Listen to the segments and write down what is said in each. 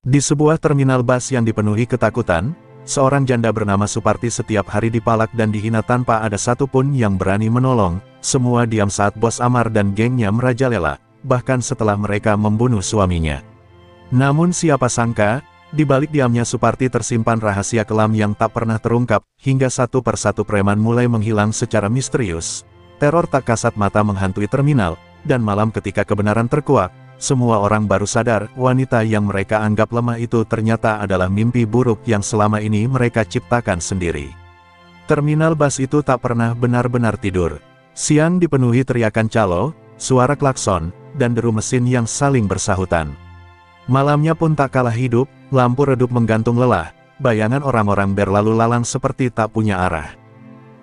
Di sebuah terminal bus yang dipenuhi ketakutan, seorang janda bernama Suparti setiap hari dipalak dan dihina tanpa ada satupun yang berani menolong. Semua diam saat Bos Amar dan gengnya merajalela, bahkan setelah mereka membunuh suaminya. Namun siapa sangka, di balik diamnya Suparti tersimpan rahasia kelam yang tak pernah terungkap, hingga satu persatu preman mulai menghilang secara misterius. Teror tak kasat mata menghantui terminal, dan malam ketika kebenaran terkuak, semua orang baru sadar, wanita yang mereka anggap lemah itu ternyata adalah mimpi buruk yang selama ini mereka ciptakan sendiri. Terminal bus itu tak pernah benar-benar tidur. Siang dipenuhi teriakan calo, suara klakson, dan deru mesin yang saling bersahutan. Malamnya pun tak kalah hidup, lampu redup menggantung lelah, bayangan orang-orang berlalu lalang seperti tak punya arah.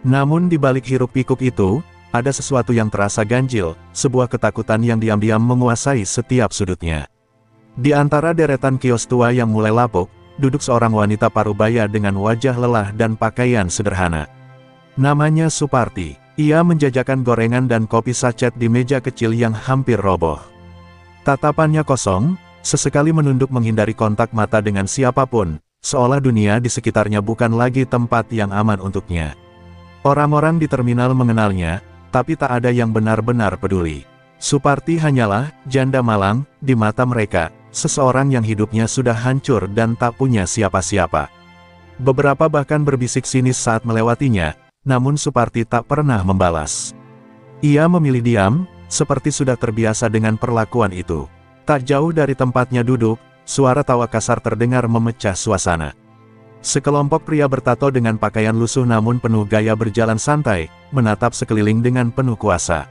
Namun di balik hiruk-pikuk itu, ada sesuatu yang terasa ganjil, sebuah ketakutan yang diam-diam menguasai setiap sudutnya. Di antara deretan kios tua yang mulai lapuk, duduk seorang wanita parubaya dengan wajah lelah dan pakaian sederhana. Namanya Suparti. Ia menjajakan gorengan dan kopi sachet di meja kecil yang hampir roboh. Tatapannya kosong, sesekali menunduk menghindari kontak mata dengan siapapun, seolah dunia di sekitarnya bukan lagi tempat yang aman untuknya. Orang-orang di terminal mengenalnya, tapi tak ada yang benar-benar peduli. Suparti hanyalah janda malang di mata mereka, seseorang yang hidupnya sudah hancur dan tak punya siapa-siapa. Beberapa bahkan berbisik sinis saat melewatinya, namun Suparti tak pernah membalas. Ia memilih diam, seperti sudah terbiasa dengan perlakuan itu. Tak jauh dari tempatnya duduk, suara tawa kasar terdengar memecah suasana. Sekelompok pria bertato dengan pakaian lusuh namun penuh gaya berjalan santai, menatap sekeliling dengan penuh kuasa.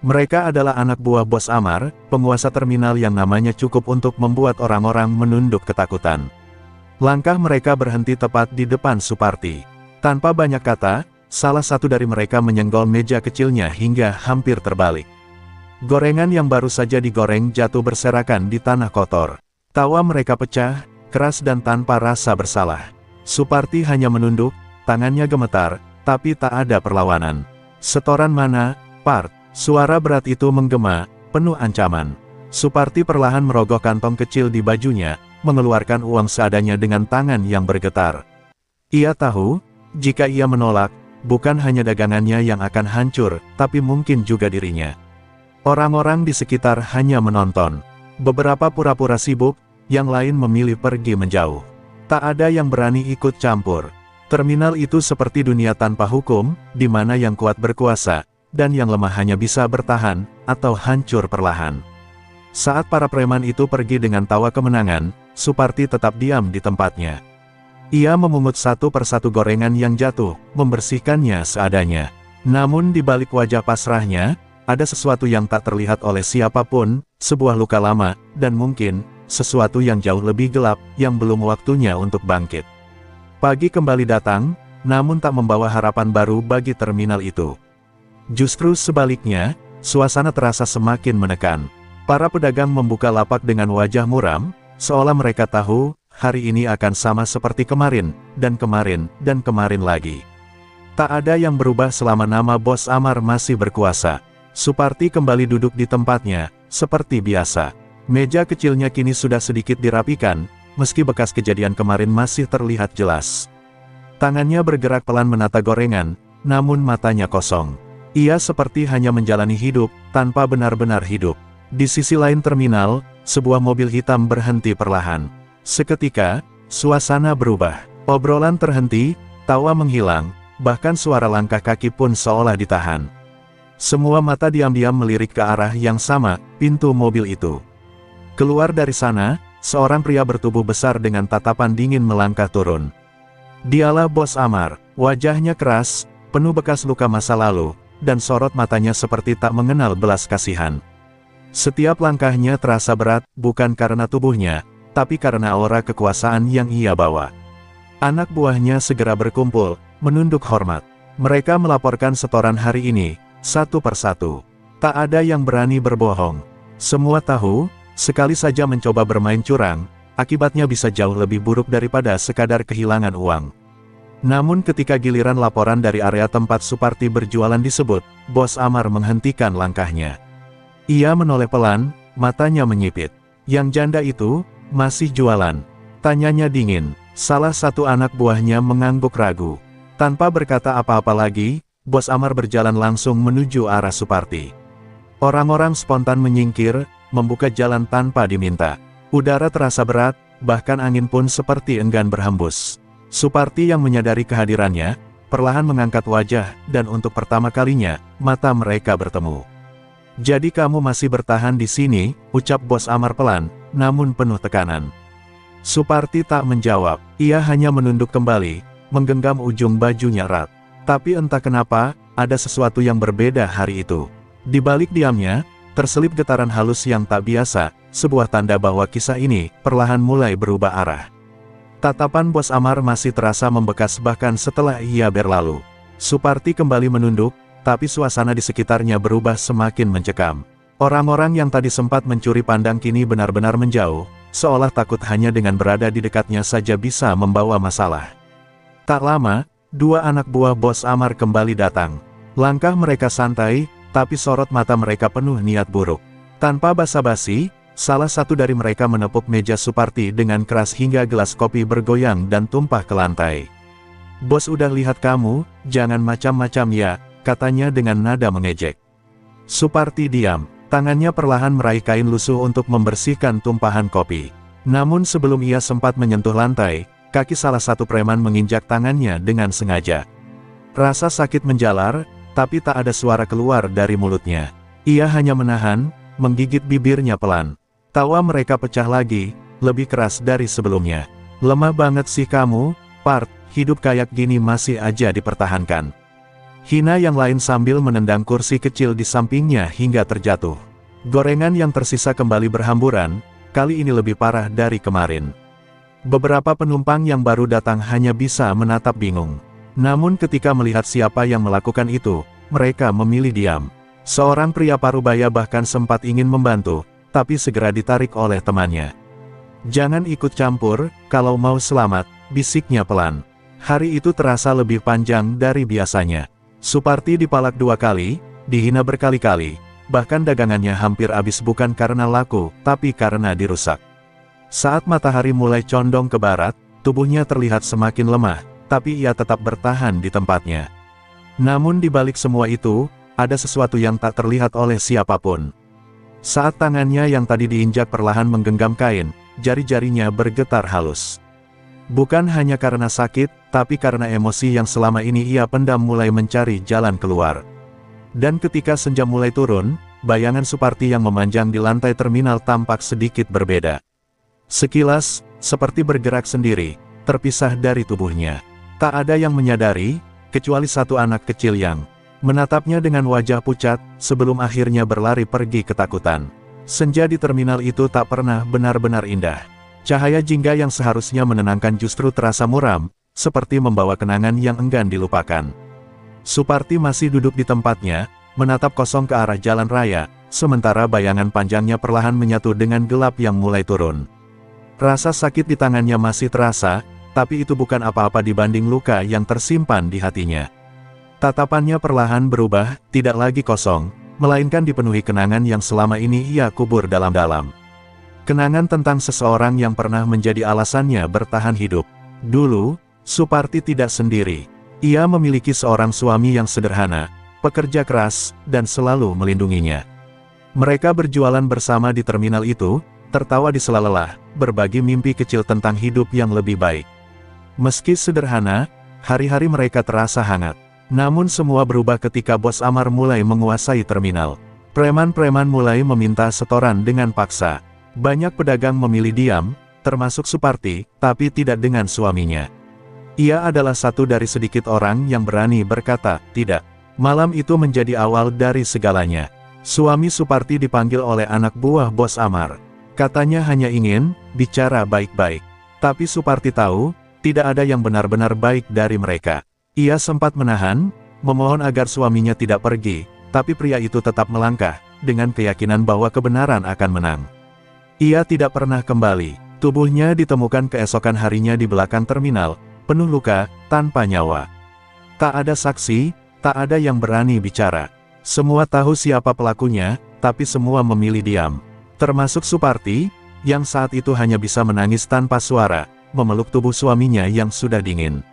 Mereka adalah anak buah Bos Amar, penguasa terminal yang namanya cukup untuk membuat orang-orang menunduk ketakutan. Langkah mereka berhenti tepat di depan Suparti. Tanpa banyak kata, salah satu dari mereka menyenggol meja kecilnya hingga hampir terbalik. Gorengan yang baru saja digoreng jatuh berserakan di tanah kotor. Tawa mereka pecah, keras dan tanpa rasa bersalah. Suparti hanya menunduk, tangannya gemetar, tapi tak ada perlawanan. "Setoran mana, Part?" Suara berat itu menggema, penuh ancaman. Suparti perlahan merogoh kantong kecil di bajunya, mengeluarkan uang seadanya dengan tangan yang bergetar. Ia tahu, jika ia menolak, bukan hanya dagangannya yang akan hancur, tapi mungkin juga dirinya. Orang-orang di sekitar hanya menonton. Beberapa pura-pura sibuk, yang lain memilih pergi menjauh. Tak ada yang berani ikut campur. Terminal itu seperti dunia tanpa hukum, di mana yang kuat berkuasa, dan yang lemah hanya bisa bertahan, atau hancur perlahan. Saat para preman itu pergi dengan tawa kemenangan, Suparti tetap diam di tempatnya. Ia memungut satu persatu gorengan yang jatuh, membersihkannya seadanya. Namun di balik wajah pasrahnya, ada sesuatu yang tak terlihat oleh siapapun, sebuah luka lama, dan mungkin sesuatu yang jauh lebih gelap, yang belum waktunya untuk bangkit. Pagi kembali datang, namun tak membawa harapan baru bagi terminal itu. Justru sebaliknya, suasana terasa semakin menekan. Para pedagang membuka lapak dengan wajah muram, seolah mereka tahu, hari ini akan sama seperti kemarin, dan kemarin lagi. Tak ada yang berubah selama nama Bos Amar masih berkuasa. Suparti kembali duduk di tempatnya, seperti biasa. Meja kecilnya kini sudah sedikit dirapikan, meski bekas kejadian kemarin masih terlihat jelas. Tangannya bergerak pelan menata gorengan, namun matanya kosong. Ia seperti hanya menjalani hidup, tanpa benar-benar hidup. Di sisi lain terminal, sebuah mobil hitam berhenti perlahan. Seketika, suasana berubah. Obrolan terhenti, tawa menghilang, bahkan suara langkah kaki pun seolah ditahan. Semua mata diam-diam melirik ke arah yang sama, pintu mobil itu. Keluar dari sana, seorang pria bertubuh besar dengan tatapan dingin melangkah turun. Dialah Bos Amar, wajahnya keras, penuh bekas luka masa lalu, dan sorot matanya seperti tak mengenal belas kasihan. Setiap langkahnya terasa berat, bukan karena tubuhnya, tapi karena aura kekuasaan yang ia bawa. Anak buahnya segera berkumpul, menunduk hormat. Mereka melaporkan setoran hari ini, satu persatu. Tak ada yang berani berbohong. Semua tahu, sekali saja mencoba bermain curang, akibatnya bisa jauh lebih buruk daripada sekadar kehilangan uang. Namun ketika giliran laporan dari area tempat Suparti berjualan disebut, Bos Amar menghentikan langkahnya. Ia menoleh pelan, matanya menyipit. Yang janda itu, Masih jualan? Tanyanya dingin. Salah satu anak buahnya mengangguk ragu. Tanpa berkata apa-apa lagi, Bos Amar berjalan langsung menuju arah Suparti. Orang-orang spontan menyingkir, membuka jalan tanpa diminta. Udara terasa berat, bahkan angin pun seperti enggan berhembus. Suparti yang menyadari kehadirannya, perlahan mengangkat wajah, dan untuk pertama kalinya, mata mereka bertemu. "Jadi kamu masih bertahan di sini," ucap Bos Amar pelan, namun penuh tekanan. Suparti tak menjawab, ia hanya menunduk kembali, menggenggam ujung bajunya erat. Tapi entah kenapa, ada sesuatu yang berbeda hari itu. Di balik diamnya, terselip getaran halus yang tak biasa, sebuah tanda bahwa kisah ini perlahan mulai berubah arah. Tatapan Bos Amar masih terasa membekas bahkan setelah ia berlalu. Suparti kembali menunduk, tapi suasana di sekitarnya berubah semakin mencekam. Orang-orang yang tadi sempat mencuri pandang kini benar-benar menjauh, seolah takut hanya dengan berada di dekatnya saja bisa membawa masalah. Tak lama, dua anak buah Bos Amar kembali datang. Langkah mereka santai, tapi sorot mata mereka penuh niat buruk. Tanpa basa-basi, salah satu dari mereka menepuk meja Suparti dengan keras hingga gelas kopi bergoyang dan tumpah ke lantai. "Bos udah lihat kamu, jangan macam-macam ya," katanya dengan nada mengejek. Suparti diam, tangannya perlahan meraih kain lusuh untuk membersihkan tumpahan kopi. Namun sebelum ia sempat menyentuh lantai, kaki salah satu preman menginjak tangannya dengan sengaja. Rasa sakit menjalar, tapi tak ada suara keluar dari mulutnya. Ia hanya menahan, menggigit bibirnya pelan. Tawa mereka pecah lagi, lebih keras dari sebelumnya. "Lemah banget sih kamu, Part, hidup kayak gini masih aja dipertahankan." Hina yang lain sambil menendang kursi kecil di sampingnya hingga terjatuh. Gorengan yang tersisa kembali berhamburan, kali ini lebih parah dari kemarin. Beberapa penumpang yang baru datang hanya bisa menatap bingung. Namun ketika melihat siapa yang melakukan itu, mereka memilih diam. Seorang pria parubaya bahkan sempat ingin membantu, tapi segera ditarik oleh temannya. "Jangan ikut campur, kalau mau selamat," bisiknya pelan. Hari itu terasa lebih panjang dari biasanya. Suparti dipalak 2 kali, dihina berkali-kali, bahkan dagangannya hampir habis bukan karena laku, tapi karena dirusak. Saat matahari mulai condong ke barat, tubuhnya terlihat semakin lemah, tapi ia tetap bertahan di tempatnya. Namun di balik semua itu, ada sesuatu yang tak terlihat oleh siapapun. Saat tangannya yang tadi diinjak perlahan menggenggam kain, jari-jarinya bergetar halus. Bukan hanya karena sakit, tapi karena emosi yang selama ini ia pendam mulai mencari jalan keluar. Dan ketika senja mulai turun, bayangan Suparti yang memanjang di lantai terminal tampak sedikit berbeda. Sekilas, seperti bergerak sendiri, terpisah dari tubuhnya. Tak ada yang menyadari, kecuali satu anak kecil yang menatapnya dengan wajah pucat, sebelum akhirnya berlari pergi ketakutan. Senja di terminal itu tak pernah benar-benar indah. Cahaya jingga yang seharusnya menenangkan justru terasa muram, seperti membawa kenangan yang enggan dilupakan. Suparti masih duduk di tempatnya, menatap kosong ke arah jalan raya, sementara bayangan panjangnya perlahan menyatu dengan gelap yang mulai turun. Rasa sakit di tangannya masih terasa, tapi itu bukan apa-apa dibanding luka yang tersimpan di hatinya. Tatapannya perlahan berubah, tidak lagi kosong, melainkan dipenuhi kenangan yang selama ini ia kubur dalam-dalam. Kenangan tentang seseorang yang pernah menjadi alasannya bertahan hidup. Dulu, Suparti tidak sendiri. Ia memiliki seorang suami yang sederhana, pekerja keras, dan selalu melindunginya. Mereka berjualan bersama di terminal itu, tertawa di sela lelah, berbagi mimpi kecil tentang hidup yang lebih baik. Meski sederhana, hari-hari mereka terasa hangat. Namun semua berubah ketika Bos Amar mulai menguasai terminal. Preman-preman mulai meminta setoran dengan paksa. Banyak pedagang memilih diam, termasuk Suparti, tapi tidak dengan suaminya. Ia adalah satu dari sedikit orang yang berani berkata, tidak. Malam itu menjadi awal dari segalanya. Suami Suparti dipanggil oleh anak buah Bos Amar. Katanya hanya ingin bicara baik-baik. Tapi Suparti tahu, tidak ada yang benar-benar baik dari mereka. Ia sempat menahan, memohon agar suaminya tidak pergi, tapi pria itu tetap melangkah, dengan keyakinan bahwa kebenaran akan menang. Ia tidak pernah kembali. Tubuhnya ditemukan keesokan harinya di belakang terminal, penuh luka, tanpa nyawa. Tak ada saksi, tak ada yang berani bicara. Semua tahu siapa pelakunya, tapi semua memilih diam. Termasuk Suparti, yang saat itu hanya bisa menangis tanpa suara, memeluk tubuh suaminya yang sudah dingin.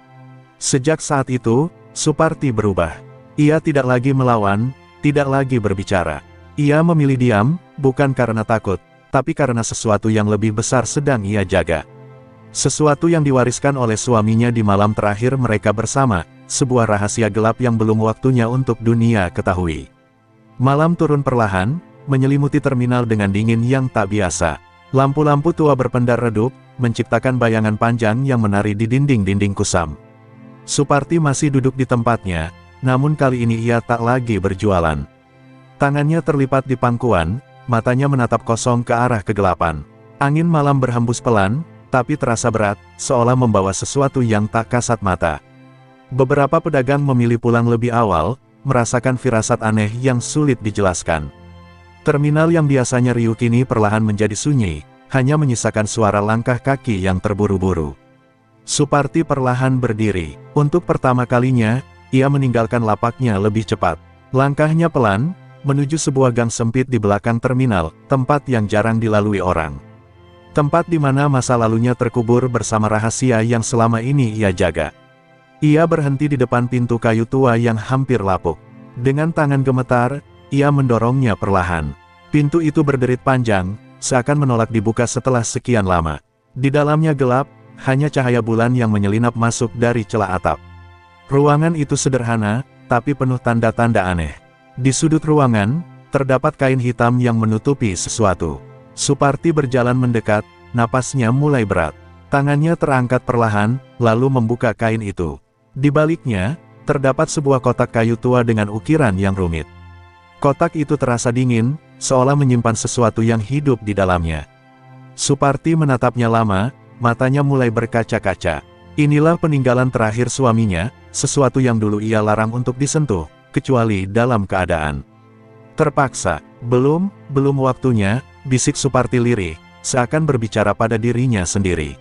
Sejak saat itu, Suparti berubah. Ia tidak lagi melawan, tidak lagi berbicara. Ia memilih diam, bukan karena takut, tapi karena sesuatu yang lebih besar sedang ia jaga. Sesuatu yang diwariskan oleh suaminya di malam terakhir mereka bersama, sebuah rahasia gelap yang belum waktunya untuk dunia ketahui. Malam turun perlahan, menyelimuti terminal dengan dingin yang tak biasa. Lampu-lampu tua berpendar redup, menciptakan bayangan panjang yang menari di dinding-dinding kusam. Suparti masih duduk di tempatnya, namun kali ini ia tak lagi berjualan. Tangannya terlipat di pangkuan, matanya menatap kosong ke arah kegelapan. Angin malam berhembus pelan, tapi terasa berat, seolah membawa sesuatu yang tak kasat mata. Beberapa pedagang memilih pulang lebih awal, merasakan firasat aneh yang sulit dijelaskan. Terminal yang biasanya riuh kini perlahan menjadi sunyi, hanya menyisakan suara langkah kaki yang terburu-buru. Suparti perlahan berdiri. Untuk pertama kalinya, ia meninggalkan lapaknya lebih cepat. Langkahnya pelan, menuju sebuah gang sempit di belakang terminal, tempat yang jarang dilalui orang. Tempat di mana masa lalunya terkubur bersama rahasia yang selama ini ia jaga. Ia berhenti di depan pintu kayu tua yang hampir lapuk. Dengan tangan gemetar, ia mendorongnya perlahan. Pintu itu berderit panjang, seakan menolak dibuka setelah sekian lama. Di dalamnya gelap, hanya cahaya bulan yang menyelinap masuk dari celah atap. Ruangan itu sederhana, tapi penuh tanda-tanda aneh. Di sudut ruangan, terdapat kain hitam yang menutupi sesuatu. Suparti berjalan mendekat, napasnya mulai berat. Tangannya terangkat perlahan, lalu membuka kain itu. Di baliknya, terdapat sebuah kotak kayu tua dengan ukiran yang rumit. Kotak itu terasa dingin, seolah menyimpan sesuatu yang hidup di dalamnya. Suparti menatapnya lama, matanya mulai berkaca-kaca. Inilah peninggalan terakhir suaminya, sesuatu yang dulu ia larang untuk disentuh, kecuali dalam keadaan terpaksa. Belum waktunya, bisik Suparti lirih, seakan berbicara pada dirinya sendiri.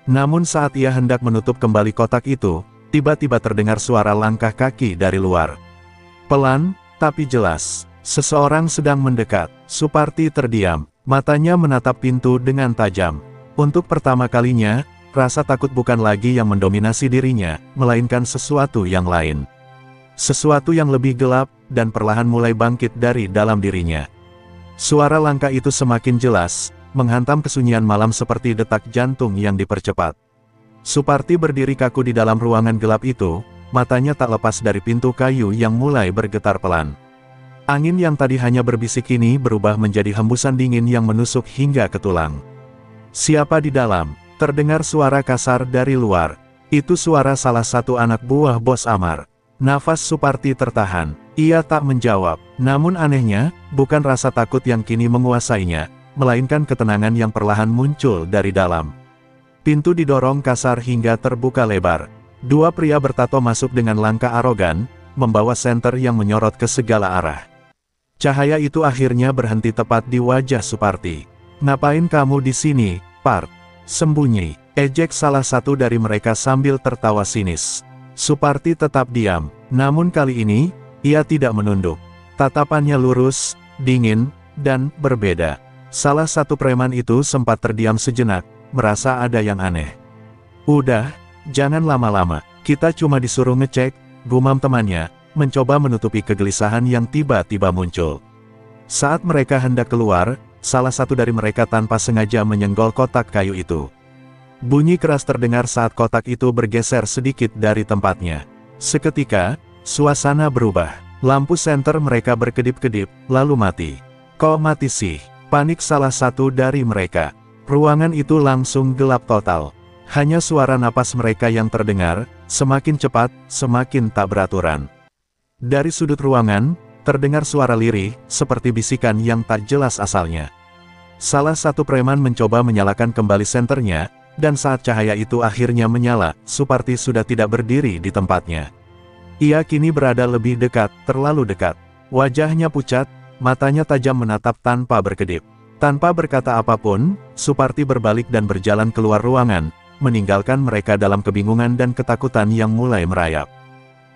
Namun saat ia hendak menutup kembali kotak itu, tiba-tiba terdengar suara langkah kaki dari luar. Pelan, tapi jelas, seseorang sedang mendekat. Suparti terdiam, matanya menatap pintu dengan tajam. Untuk pertama kalinya, rasa takut bukan lagi yang mendominasi dirinya, melainkan sesuatu yang lain. Sesuatu yang lebih gelap, dan perlahan mulai bangkit dari dalam dirinya. Suara langkah itu semakin jelas, menghantam kesunyian malam seperti detak jantung yang dipercepat. Suparti berdiri kaku di dalam ruangan gelap itu, matanya tak lepas dari pintu kayu yang mulai bergetar pelan. Angin yang tadi hanya berbisik kini berubah menjadi hembusan dingin yang menusuk hingga ke tulang. "Siapa di dalam?" Terdengar suara kasar dari luar. Itu suara salah satu anak buah Bos Amar. Nafas Suparti tertahan. Ia tak menjawab. Namun anehnya, bukan rasa takut yang kini menguasainya, melainkan ketenangan yang perlahan muncul dari dalam. Pintu didorong kasar hingga terbuka lebar. Dua pria bertato masuk dengan langkah arogan, membawa senter yang menyorot ke segala arah. Cahaya itu akhirnya berhenti tepat di wajah Suparti. "Ngapain kamu di sini, Part?" "Sembunyi," ejek salah satu dari mereka sambil tertawa sinis. Suparti tetap diam, namun kali ini, ia tidak menunduk. Tatapannya lurus, dingin, dan berbeda. Salah satu preman itu sempat terdiam sejenak, merasa ada yang aneh. "Udah, jangan lama-lama, kita cuma disuruh ngecek," gumam temannya, mencoba menutupi kegelisahan yang tiba-tiba muncul. Saat mereka hendak keluar, salah satu dari mereka tanpa sengaja menyenggol kotak kayu itu. Bunyi keras terdengar saat kotak itu bergeser sedikit dari tempatnya. Seketika, suasana berubah. Lampu senter mereka berkedip-kedip, lalu mati. "Kok mati sih?" panik salah satu dari mereka. Ruangan itu langsung gelap total. Hanya suara napas mereka yang terdengar, semakin cepat, semakin tak beraturan. Dari sudut ruangan, terdengar suara lirih, seperti bisikan yang tak jelas asalnya. Salah satu preman mencoba menyalakan kembali senternya, dan saat cahaya itu akhirnya menyala, Suparti sudah tidak berdiri di tempatnya. Ia kini berada lebih dekat, terlalu dekat. Wajahnya pucat, matanya tajam menatap tanpa berkedip. Tanpa berkata apapun, Suparti berbalik dan berjalan keluar ruangan, meninggalkan mereka dalam kebingungan dan ketakutan yang mulai merayap.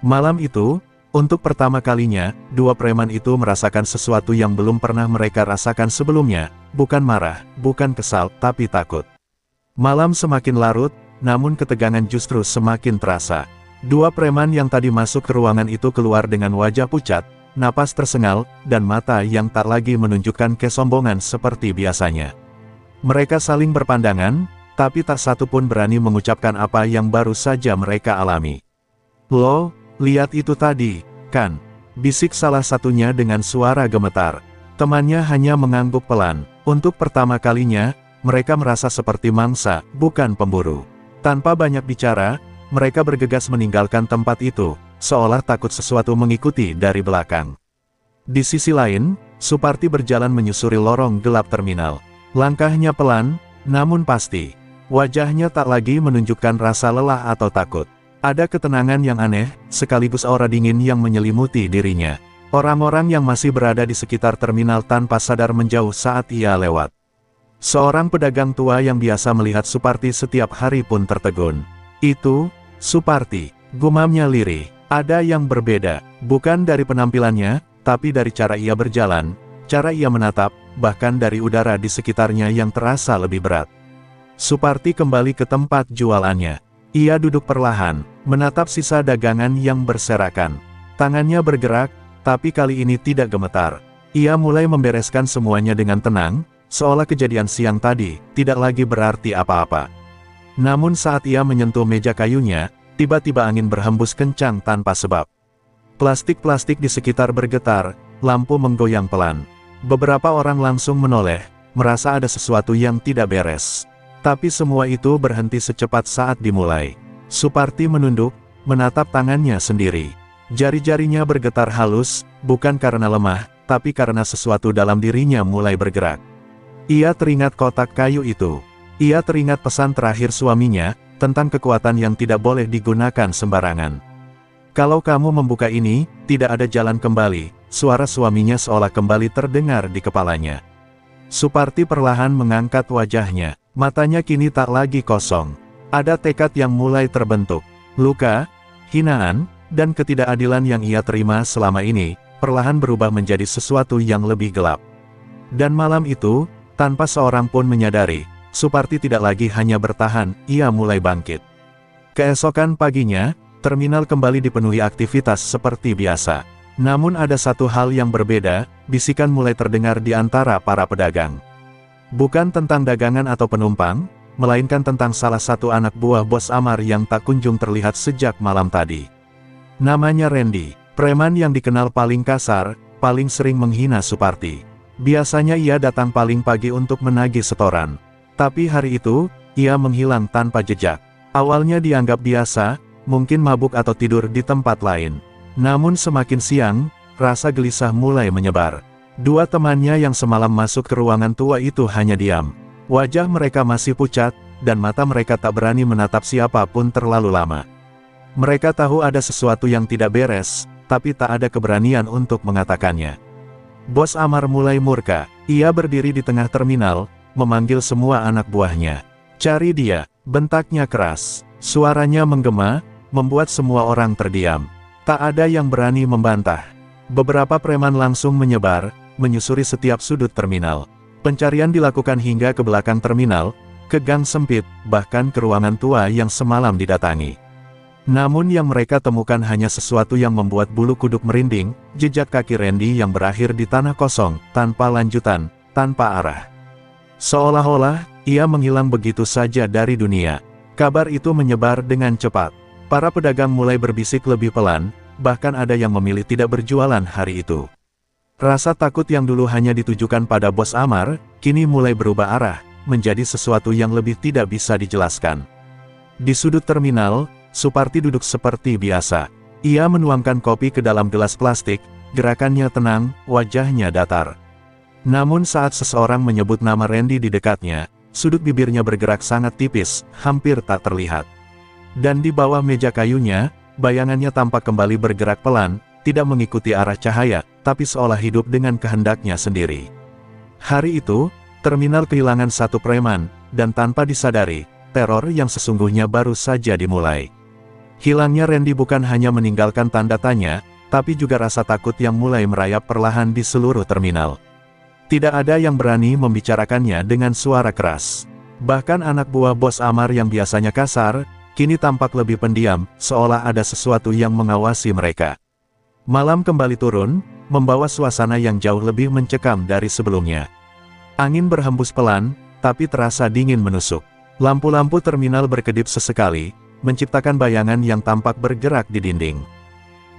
Malam itu, Untuk pertama kalinya, dua preman itu merasakan sesuatu yang belum pernah mereka rasakan sebelumnya, bukan marah, bukan kesal, tapi takut. Malam semakin larut, namun ketegangan justru semakin terasa. Dua preman yang tadi masuk ke ruangan itu keluar dengan wajah pucat, napas tersengal, dan mata yang tak lagi menunjukkan kesombongan seperti biasanya. Mereka saling berpandangan, tapi tak satu pun berani mengucapkan apa yang baru saja mereka alami. "Lo, lihat itu tadi, kan?" bisik salah satunya dengan suara gemetar. Temannya hanya mengangguk pelan. Untuk pertama kalinya, mereka merasa seperti mangsa, bukan pemburu. Tanpa banyak bicara, mereka bergegas meninggalkan tempat itu, seolah takut sesuatu mengikuti dari belakang. Di sisi lain, Suparti berjalan menyusuri lorong gelap terminal. Langkahnya pelan, namun pasti. Wajahnya tak lagi menunjukkan rasa lelah atau takut. Ada ketenangan yang aneh, sekaligus aura dingin yang menyelimuti dirinya. Orang-orang yang masih berada di sekitar terminal tanpa sadar menjauh saat ia lewat. Seorang pedagang tua yang biasa melihat Suparti setiap hari pun tertegun. "Itu, Suparti," gumamnya lirih. Ada yang berbeda, bukan dari penampilannya, tapi dari cara ia berjalan, cara ia menatap, bahkan dari udara di sekitarnya yang terasa lebih berat. Suparti kembali ke tempat jualannya. Ia duduk perlahan, menatap sisa dagangan yang berserakan. Tangannya bergerak, tapi kali ini tidak gemetar. Ia mulai membereskan semuanya dengan tenang, seolah kejadian siang tadi tidak lagi berarti apa-apa. Namun saat ia menyentuh meja kayunya, tiba-tiba angin berhembus kencang tanpa sebab. Plastik-plastik di sekitar bergetar, lampu menggoyang pelan. Beberapa orang langsung menoleh, merasa ada sesuatu yang tidak beres. Tapi semua itu berhenti secepat saat dimulai. Suparti menunduk, menatap tangannya sendiri. Jari-jarinya bergetar halus, bukan karena lemah, tapi karena sesuatu dalam dirinya mulai bergerak. Ia teringat kotak kayu itu. Ia teringat pesan terakhir suaminya, tentang kekuatan yang tidak boleh digunakan sembarangan. "Kalau kamu membuka ini, tidak ada jalan kembali," suara suaminya seolah kembali terdengar di kepalanya. Suparti perlahan mengangkat wajahnya. Matanya kini tak lagi kosong. Ada tekad yang mulai terbentuk. Luka, hinaan, dan ketidakadilan yang ia terima selama ini, perlahan berubah menjadi sesuatu yang lebih gelap. Dan malam itu, tanpa seorang pun menyadari, Suparti tidak lagi hanya bertahan, ia mulai bangkit. Keesokan paginya, terminal kembali dipenuhi aktivitas seperti biasa. Namun ada satu hal yang berbeda, bisikan mulai terdengar di antara para pedagang. Bukan tentang dagangan atau penumpang, melainkan tentang salah satu anak buah bos Amar yang tak kunjung terlihat sejak malam tadi. Namanya Randy, preman yang dikenal paling kasar, paling sering menghina Suparti. Biasanya ia datang paling pagi untuk menagih setoran. Tapi hari itu, ia menghilang tanpa jejak. Awalnya dianggap biasa, mungkin mabuk atau tidur di tempat lain. Namun semakin siang, rasa gelisah mulai menyebar. Dua temannya yang semalam masuk ke ruangan tua itu hanya diam. Wajah mereka masih pucat, dan mata mereka tak berani menatap siapapun terlalu lama. Mereka tahu ada sesuatu yang tidak beres, tapi tak ada keberanian untuk mengatakannya. Bos Amar mulai murka. Ia berdiri di tengah terminal, memanggil semua anak buahnya. "Cari dia!" bentaknya keras. Suaranya menggema, membuat semua orang terdiam. Tak ada yang berani membantah. Beberapa preman langsung menyebar, menyusuri setiap sudut terminal. Pencarian dilakukan hingga ke belakang terminal, ke gang sempit, bahkan ke ruangan tua yang semalam didatangi. Namun yang mereka temukan hanya sesuatu yang membuat bulu kuduk merinding, jejak kaki Randy yang berakhir di tanah kosong, tanpa lanjutan, tanpa arah. Seolah-olah, ia menghilang begitu saja dari dunia. Kabar itu menyebar dengan cepat. Para pedagang mulai berbisik lebih pelan, bahkan ada yang memilih tidak berjualan hari itu. Rasa takut yang dulu hanya ditujukan pada bos Amar, kini mulai berubah arah, menjadi sesuatu yang lebih tidak bisa dijelaskan. Di sudut terminal, Suparti duduk seperti biasa. Ia menuangkan kopi ke dalam gelas plastik, gerakannya tenang, wajahnya datar. Namun saat seseorang menyebut nama Randy di dekatnya, sudut bibirnya bergerak sangat tipis, hampir tak terlihat. Dan di bawah meja kayunya, bayangannya tampak kembali bergerak pelan, tidak mengikuti arah cahaya, tapi seolah hidup dengan kehendaknya sendiri. Hari itu, terminal kehilangan satu preman, dan tanpa disadari, teror yang sesungguhnya baru saja dimulai. Hilangnya Randy bukan hanya meninggalkan tanda tanya, tapi juga rasa takut yang mulai merayap perlahan di seluruh terminal. Tidak ada yang berani membicarakannya dengan suara keras. Bahkan anak buah Bos Amar yang biasanya kasar, kini tampak lebih pendiam, seolah ada sesuatu yang mengawasi mereka. Malam kembali turun, membawa suasana yang jauh lebih mencekam dari sebelumnya. Angin berhembus pelan, tapi terasa dingin menusuk. Lampu-lampu terminal berkedip sesekali, menciptakan bayangan yang tampak bergerak di dinding.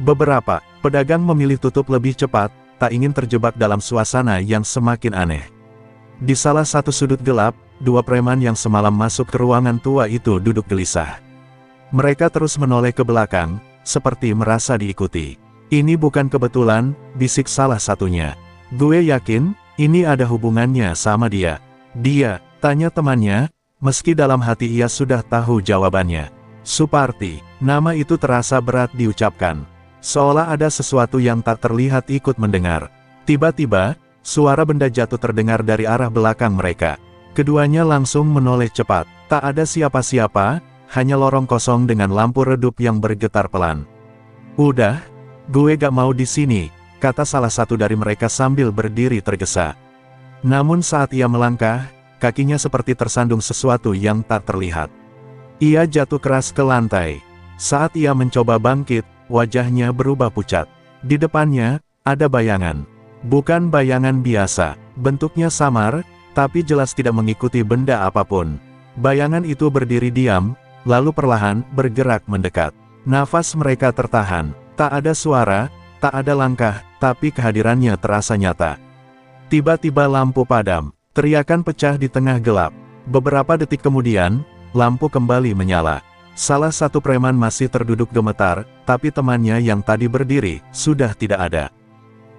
Beberapa pedagang memilih tutup lebih cepat, tak ingin terjebak dalam suasana yang semakin aneh. Di salah satu sudut gelap, dua preman yang semalam masuk ke ruangan tua itu duduk gelisah. Mereka terus menoleh ke belakang, seperti merasa diikuti. "Ini bukan kebetulan," bisik salah satunya. "Gue yakin, ini ada hubungannya sama dia." "Dia?" tanya temannya, meski dalam hati ia sudah tahu jawabannya. Suparti. Nama itu terasa berat diucapkan. Seolah ada sesuatu yang tak terlihat ikut mendengar. Tiba-tiba, suara benda jatuh terdengar dari arah belakang mereka. Keduanya langsung menoleh cepat. Tak ada siapa-siapa, hanya lorong kosong dengan lampu redup yang bergetar pelan. "Udah, gue gak mau di sini," kata salah satu dari mereka sambil berdiri tergesa. Namun saat ia melangkah, kakinya seperti tersandung sesuatu yang tak terlihat. Ia jatuh keras ke lantai. Saat ia mencoba bangkit, wajahnya berubah pucat. Di depannya, ada bayangan. Bukan bayangan biasa, bentuknya samar, tapi jelas tidak mengikuti benda apapun. Bayangan itu berdiri diam, lalu perlahan bergerak mendekat. Nafas mereka tertahan, tak ada suara, tak ada langkah, tapi kehadirannya terasa nyata. Tiba-tiba lampu padam, teriakan pecah di tengah gelap. Beberapa detik kemudian, lampu kembali menyala. Salah satu preman masih terduduk gemetar, tapi temannya yang tadi berdiri, sudah tidak ada.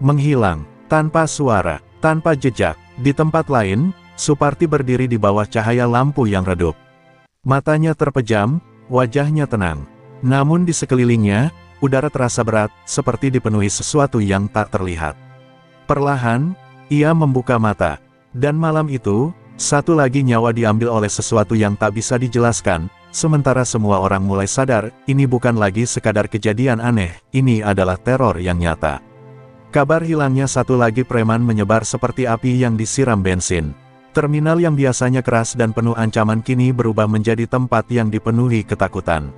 Menghilang, tanpa suara, tanpa jejak. Di tempat lain, Suparti berdiri di bawah cahaya lampu yang redup. Matanya terpejam, wajahnya tenang. Namun di sekelilingnya, udara terasa berat, seperti dipenuhi sesuatu yang tak terlihat. Perlahan, ia membuka mata. Dan malam itu, satu lagi nyawa diambil oleh sesuatu yang tak bisa dijelaskan. Sementara semua orang mulai sadar, ini bukan lagi sekadar kejadian aneh, ini adalah teror yang nyata. Kabar hilangnya satu lagi preman menyebar seperti api yang disiram bensin. Terminal yang biasanya keras dan penuh ancaman kini berubah menjadi tempat yang dipenuhi ketakutan.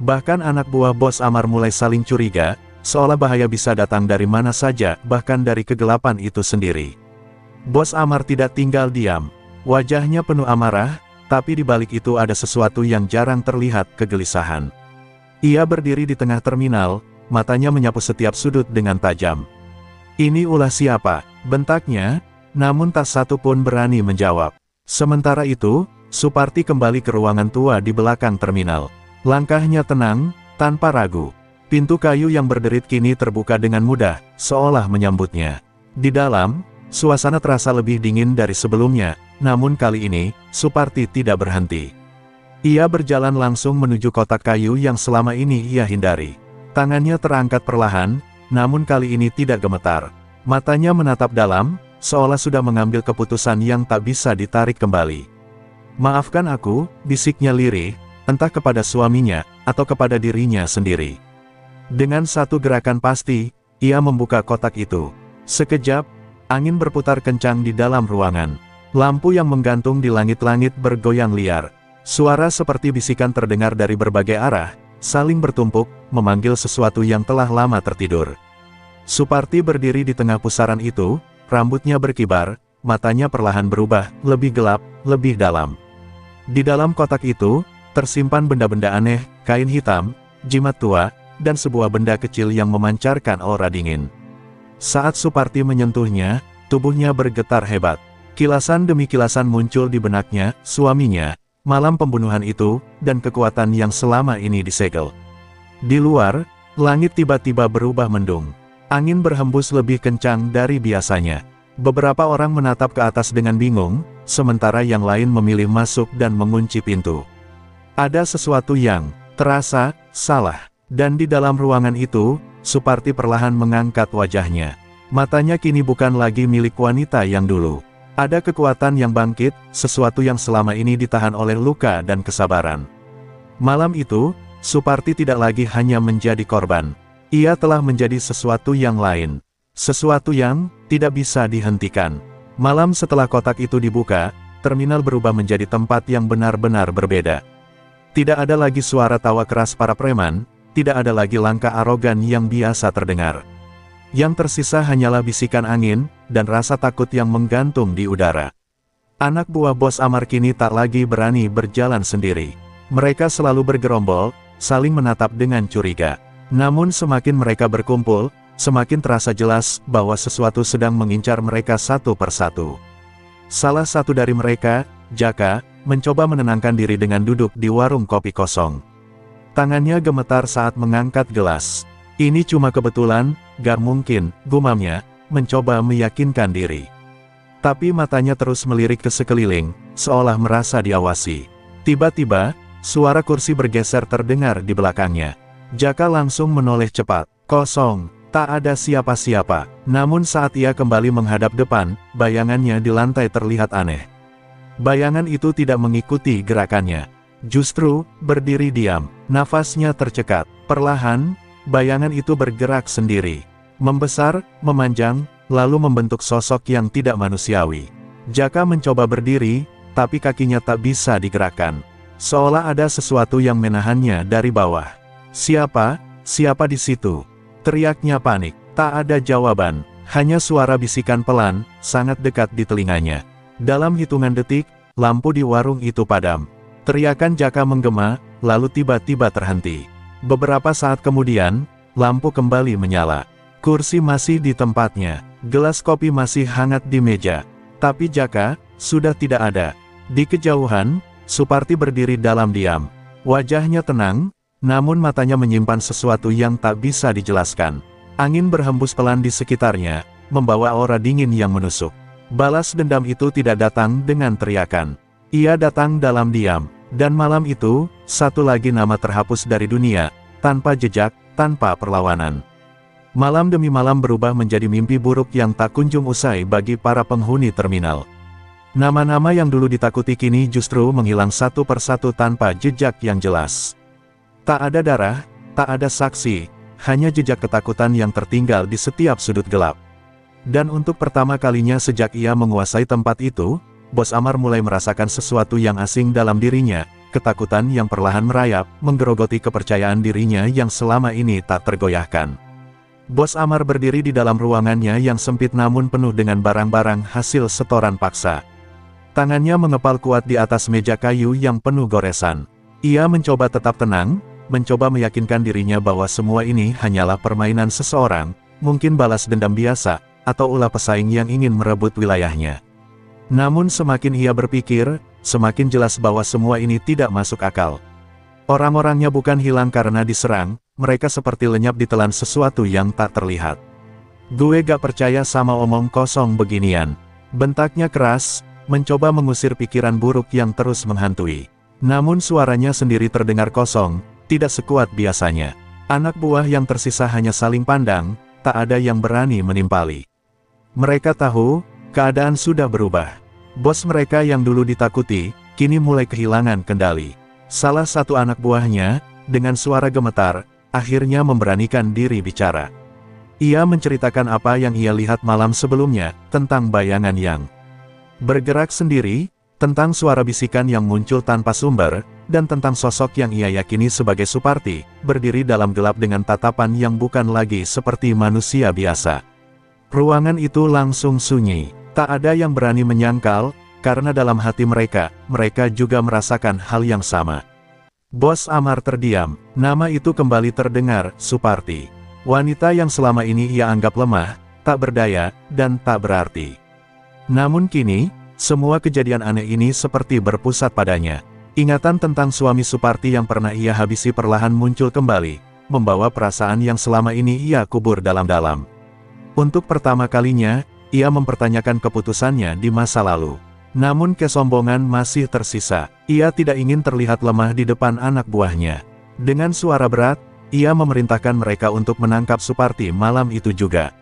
Bahkan anak buah Bos Amar mulai saling curiga, seolah bahaya bisa datang dari mana saja, bahkan dari kegelapan itu sendiri. Bos Amar tidak tinggal diam. Wajahnya penuh amarah, tapi di balik itu ada sesuatu yang jarang terlihat, kegelisahan. Ia berdiri di tengah terminal, matanya menyapu setiap sudut dengan tajam. "Ini ulah siapa?" bentaknya, namun tak satu pun berani menjawab. Sementara itu, Suparti kembali ke ruangan tua di belakang terminal. Langkahnya tenang, tanpa ragu. Pintu kayu yang berderit kini terbuka dengan mudah, seolah menyambutnya. Di dalam, suasana terasa lebih dingin dari sebelumnya. Namun kali ini, Suparti tidak berhenti. Ia berjalan langsung menuju kotak kayu yang selama ini ia hindari. Tangannya terangkat perlahan, namun kali ini tidak gemetar. Matanya menatap dalam, seolah sudah mengambil keputusan yang tak bisa ditarik kembali. "Maafkan aku," bisiknya lirih, entah kepada suaminya, atau kepada dirinya sendiri. Dengan satu gerakan pasti, ia membuka kotak itu. Sekejap, angin berputar kencang di dalam ruangan. Lampu yang menggantung di langit-langit bergoyang liar. Suara seperti bisikan terdengar dari berbagai arah, saling bertumpuk, memanggil sesuatu yang telah lama tertidur. Suparti berdiri di tengah pusaran itu, rambutnya berkibar, matanya perlahan berubah, lebih gelap, lebih dalam. Di dalam kotak itu, tersimpan benda-benda aneh, kain hitam, jimat tua, dan sebuah benda kecil yang memancarkan aura dingin. Saat Suparti menyentuhnya, tubuhnya bergetar hebat. Kilasan demi kilasan muncul di benaknya, suaminya, malam pembunuhan itu, dan kekuatan yang selama ini disegel. Di luar, langit tiba-tiba berubah mendung. Angin berhembus lebih kencang dari biasanya. Beberapa orang menatap ke atas dengan bingung, sementara yang lain memilih masuk dan mengunci pintu. Ada sesuatu yang terasa salah, dan di dalam ruangan itu, Suparti perlahan mengangkat wajahnya. Matanya kini bukan lagi milik wanita yang dulu. Ada kekuatan yang bangkit, sesuatu yang selama ini ditahan oleh luka dan kesabaran. Malam itu, Suparti tidak lagi hanya menjadi korban. Ia telah menjadi sesuatu yang lain. Sesuatu yang tidak bisa dihentikan. Malam setelah kotak itu dibuka, terminal berubah menjadi tempat yang benar-benar berbeda. Tidak ada lagi suara tawa keras para preman, tidak ada lagi langkah arogan yang biasa terdengar. Yang tersisa hanyalah bisikan angin, dan rasa takut yang menggantung di udara. Anak buah Bos Amar kini tak lagi berani berjalan sendiri. Mereka selalu bergerombol, saling menatap dengan curiga. Namun semakin mereka berkumpul, semakin terasa jelas bahwa sesuatu sedang mengincar mereka satu persatu. Salah satu dari mereka, Jaka, mencoba menenangkan diri dengan duduk di warung kopi kosong. Tangannya gemetar saat mengangkat gelas. Ini cuma kebetulan, gak mungkin, gumamnya, mencoba meyakinkan diri. Tapi matanya terus melirik ke sekeliling, seolah merasa diawasi. Tiba-tiba, suara kursi bergeser terdengar di belakangnya. Jaka langsung menoleh cepat. Kosong, tak ada siapa-siapa. Namun saat ia kembali menghadap depan, bayangannya di lantai terlihat aneh. Bayangan itu tidak mengikuti gerakannya. Justru, berdiri diam, nafasnya tercekat. Perlahan, bayangan itu bergerak sendiri. Membesar, memanjang, lalu membentuk sosok yang tidak manusiawi. Jaka mencoba berdiri, tapi kakinya tak bisa digerakkan. Seolah ada sesuatu yang menahannya dari bawah. Siapa? Siapa di situ? Teriaknya panik. Tak ada jawaban, hanya suara bisikan pelan, sangat dekat di telinganya. Dalam hitungan detik, lampu di warung itu padam. Teriakan Jaka menggema, lalu tiba-tiba terhenti. Beberapa saat kemudian, lampu kembali menyala. Kursi masih di tempatnya, gelas kopi masih hangat di meja. Tapi Jaka, sudah tidak ada. Di kejauhan, Suparti berdiri dalam diam. Wajahnya tenang, namun matanya menyimpan sesuatu yang tak bisa dijelaskan. Angin berhembus pelan di sekitarnya, membawa aura dingin yang menusuk. Balas dendam itu tidak datang dengan teriakan. Ia datang dalam diam. Dan malam itu, satu lagi nama terhapus dari dunia, tanpa jejak, tanpa perlawanan. Malam demi malam berubah menjadi mimpi buruk yang tak kunjung usai bagi para penghuni terminal. Nama-nama yang dulu ditakuti kini justru menghilang satu persatu tanpa jejak yang jelas. Tak ada darah, tak ada saksi, hanya jejak ketakutan yang tertinggal di setiap sudut gelap. Dan untuk pertama kalinya sejak ia menguasai tempat itu, Bos Amar mulai merasakan sesuatu yang asing dalam dirinya, ketakutan yang perlahan merayap, menggerogoti kepercayaan dirinya yang selama ini tak tergoyahkan. Bos Amar berdiri di dalam ruangannya yang sempit namun penuh dengan barang-barang hasil setoran paksa. Tangannya mengepal kuat di atas meja kayu yang penuh goresan. Ia mencoba tetap tenang, mencoba meyakinkan dirinya bahwa semua ini hanyalah permainan seseorang, mungkin balas dendam biasa, atau ulah pesaing yang ingin merebut wilayahnya. Namun semakin ia berpikir, semakin jelas bahwa semua ini tidak masuk akal. Orang-orangnya bukan hilang karena diserang, mereka seperti lenyap ditelan sesuatu yang tak terlihat. Gue gak percaya sama omong kosong beginian. Bentaknya keras, mencoba mengusir pikiran buruk yang terus menghantui. Namun suaranya sendiri terdengar kosong, tidak sekuat biasanya. Anak buah yang tersisa hanya saling pandang, tak ada yang berani menimpali. Mereka tahu, keadaan sudah berubah. Bos mereka yang dulu ditakuti, kini mulai kehilangan kendali. Salah satu anak buahnya, dengan suara gemetar, akhirnya memberanikan diri bicara. Ia menceritakan apa yang ia lihat malam sebelumnya, tentang bayangan yang bergerak sendiri, tentang suara bisikan yang muncul tanpa sumber, dan tentang sosok yang ia yakini sebagai Suparti, berdiri dalam gelap dengan tatapan yang bukan lagi seperti manusia biasa. Ruangan itu langsung sunyi. Tak ada yang berani menyangkal, karena dalam hati mereka juga merasakan hal yang sama. Bos Amar terdiam, nama itu kembali terdengar, Suparti. Wanita yang selama ini ia anggap lemah, tak berdaya, dan tak berarti. Namun kini, semua kejadian aneh ini seperti berpusat padanya. Ingatan tentang suami Suparti yang pernah ia habisi perlahan muncul kembali, membawa perasaan yang selama ini ia kubur dalam-dalam. Untuk pertama kalinya, ia mempertanyakan keputusannya di masa lalu. Namun kesombongan masih tersisa. Ia tidak ingin terlihat lemah di depan anak buahnya. Dengan suara berat, ia memerintahkan mereka untuk menangkap Suparti malam itu juga.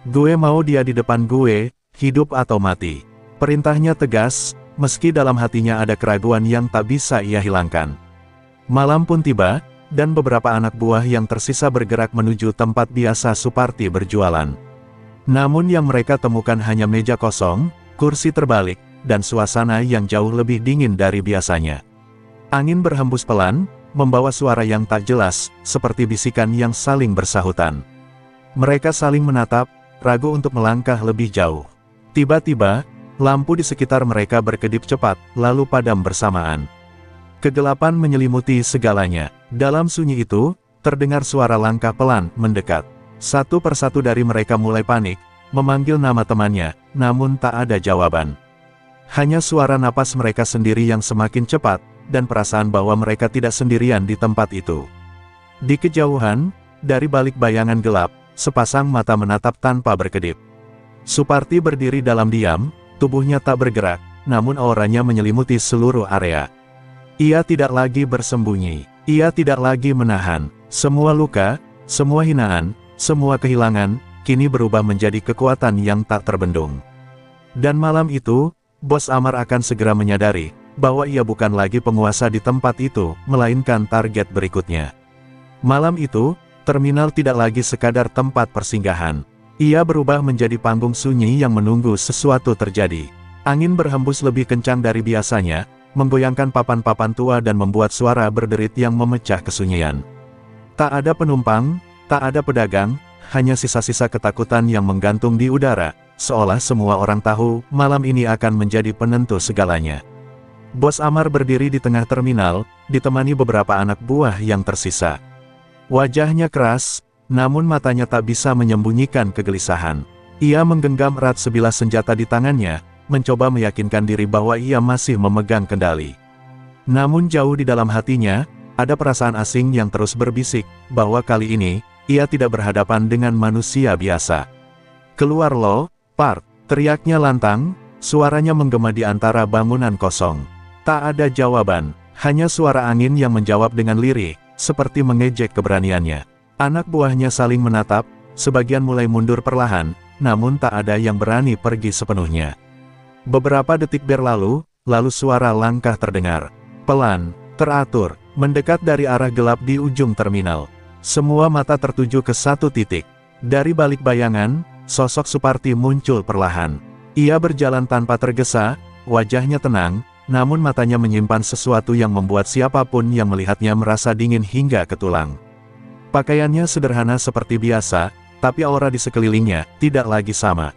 Gue mau dia di depan gue, hidup atau mati. Perintahnya tegas, meski dalam hatinya ada keraguan yang tak bisa ia hilangkan. Malam pun tiba, dan beberapa anak buah yang tersisa bergerak menuju tempat biasa Suparti berjualan. Namun yang mereka temukan hanya meja kosong, kursi terbalik, dan suasana yang jauh lebih dingin dari biasanya. Angin berhembus pelan, membawa suara yang tak jelas, seperti bisikan yang saling bersahutan. Mereka saling menatap, ragu untuk melangkah lebih jauh. Tiba-tiba, lampu di sekitar mereka berkedip cepat, lalu padam bersamaan. Kegelapan menyelimuti segalanya. Dalam sunyi itu, terdengar suara langkah pelan mendekat. Satu persatu dari mereka mulai panik, memanggil nama temannya, namun tak ada jawaban. Hanya suara napas mereka sendiri yang semakin cepat, dan perasaan bahwa mereka tidak sendirian di tempat itu. Di kejauhan, dari balik bayangan gelap, sepasang mata menatap tanpa berkedip. Suparti berdiri dalam diam, tubuhnya tak bergerak, namun auranya menyelimuti seluruh area. Ia tidak lagi bersembunyi, ia tidak lagi menahan. Semua luka, semua hinaan, semua kehilangan, kini berubah menjadi kekuatan yang tak terbendung. Dan malam itu, Bos Amar akan segera menyadari bahwa ia bukan lagi penguasa di tempat itu, melainkan target berikutnya. Malam itu, terminal tidak lagi sekadar tempat persinggahan. Ia berubah menjadi panggung sunyi yang menunggu sesuatu terjadi. Angin berhembus lebih kencang dari biasanya, menggoyangkan papan-papan tua dan membuat suara berderit yang memecah kesunyian. Tak ada penumpang, tak ada pedagang, hanya sisa-sisa ketakutan yang menggantung di udara, seolah semua orang tahu malam ini akan menjadi penentu segalanya. Bos Amar berdiri di tengah terminal, ditemani beberapa anak buah yang tersisa. Wajahnya keras, namun matanya tak bisa menyembunyikan kegelisahan. Ia menggenggam erat sebilah senjata di tangannya, mencoba meyakinkan diri bahwa ia masih memegang kendali. Namun jauh di dalam hatinya, ada perasaan asing yang terus berbisik, bahwa kali ini, ia tidak berhadapan dengan manusia biasa. "Keluar lo, Part!" teriaknya lantang, suaranya menggema di antara bangunan kosong. Tak ada jawaban, hanya suara angin yang menjawab dengan lirih, seperti mengejek keberaniannya. Anak buahnya saling menatap, sebagian mulai mundur perlahan, namun tak ada yang berani pergi sepenuhnya. Beberapa detik berlalu, lalu suara langkah terdengar. Pelan, teratur, mendekat dari arah gelap di ujung terminal. Semua mata tertuju ke satu titik. Dari balik bayangan, sosok Suparti muncul perlahan. Ia berjalan tanpa tergesa, wajahnya tenang, namun matanya menyimpan sesuatu yang membuat siapapun yang melihatnya merasa dingin hingga ke tulang. Pakaiannya sederhana seperti biasa, tapi aura di sekelilingnya tidak lagi sama.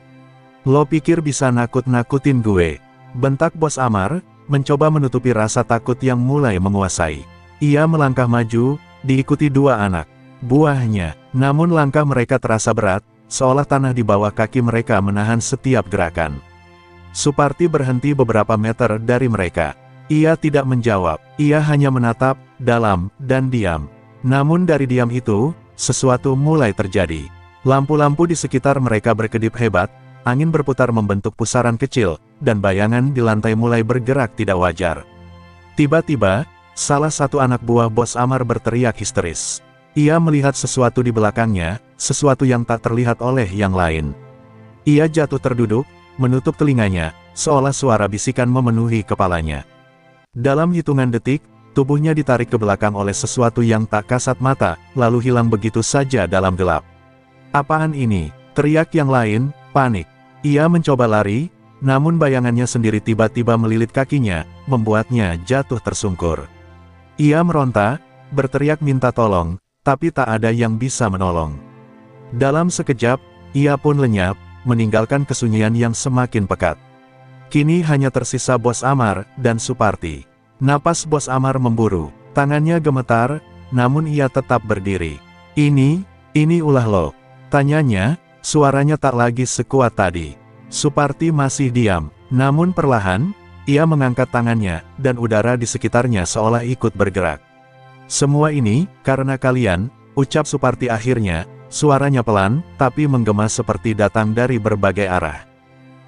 "Lo pikir bisa nakut-nakutin gue?" bentak Bos Amar, mencoba menutupi rasa takut yang mulai menguasai. Ia melangkah maju, diikuti dua anak buahnya, namun langkah mereka terasa berat, seolah tanah di bawah kaki mereka menahan setiap gerakan. Suparti berhenti beberapa meter dari mereka. Ia tidak menjawab, ia hanya menatap, dalam, dan diam. Namun dari diam itu, sesuatu mulai terjadi. Lampu-lampu di sekitar mereka berkedip hebat, angin berputar membentuk pusaran kecil, dan bayangan di lantai mulai bergerak tidak wajar. Tiba-tiba, salah satu anak buah Bos Amar berteriak histeris. Ia melihat sesuatu di belakangnya, sesuatu yang tak terlihat oleh yang lain. Ia jatuh terduduk, menutup telinganya, seolah suara bisikan memenuhi kepalanya. Dalam hitungan detik, tubuhnya ditarik ke belakang oleh sesuatu yang tak kasat mata, lalu hilang begitu saja dalam gelap. "Apaan ini?" teriak yang lain, panik. Ia mencoba lari, namun bayangannya sendiri tiba-tiba melilit kakinya, membuatnya jatuh tersungkur. Ia meronta, berteriak minta tolong, tapi tak ada yang bisa menolong. Dalam sekejap, ia pun lenyap, meninggalkan kesunyian yang semakin pekat. Kini hanya tersisa Bos Amar dan Suparti. Napas Bos Amar memburu, tangannya gemetar, namun ia tetap berdiri. Ini ulah lo?" tanyanya, suaranya tak lagi sekuat tadi. Suparti masih diam, namun perlahan, ia mengangkat tangannya, dan udara di sekitarnya seolah ikut bergerak. "Semua ini, karena kalian," ucap Suparti akhirnya, suaranya pelan, tapi menggema seperti datang dari berbagai arah.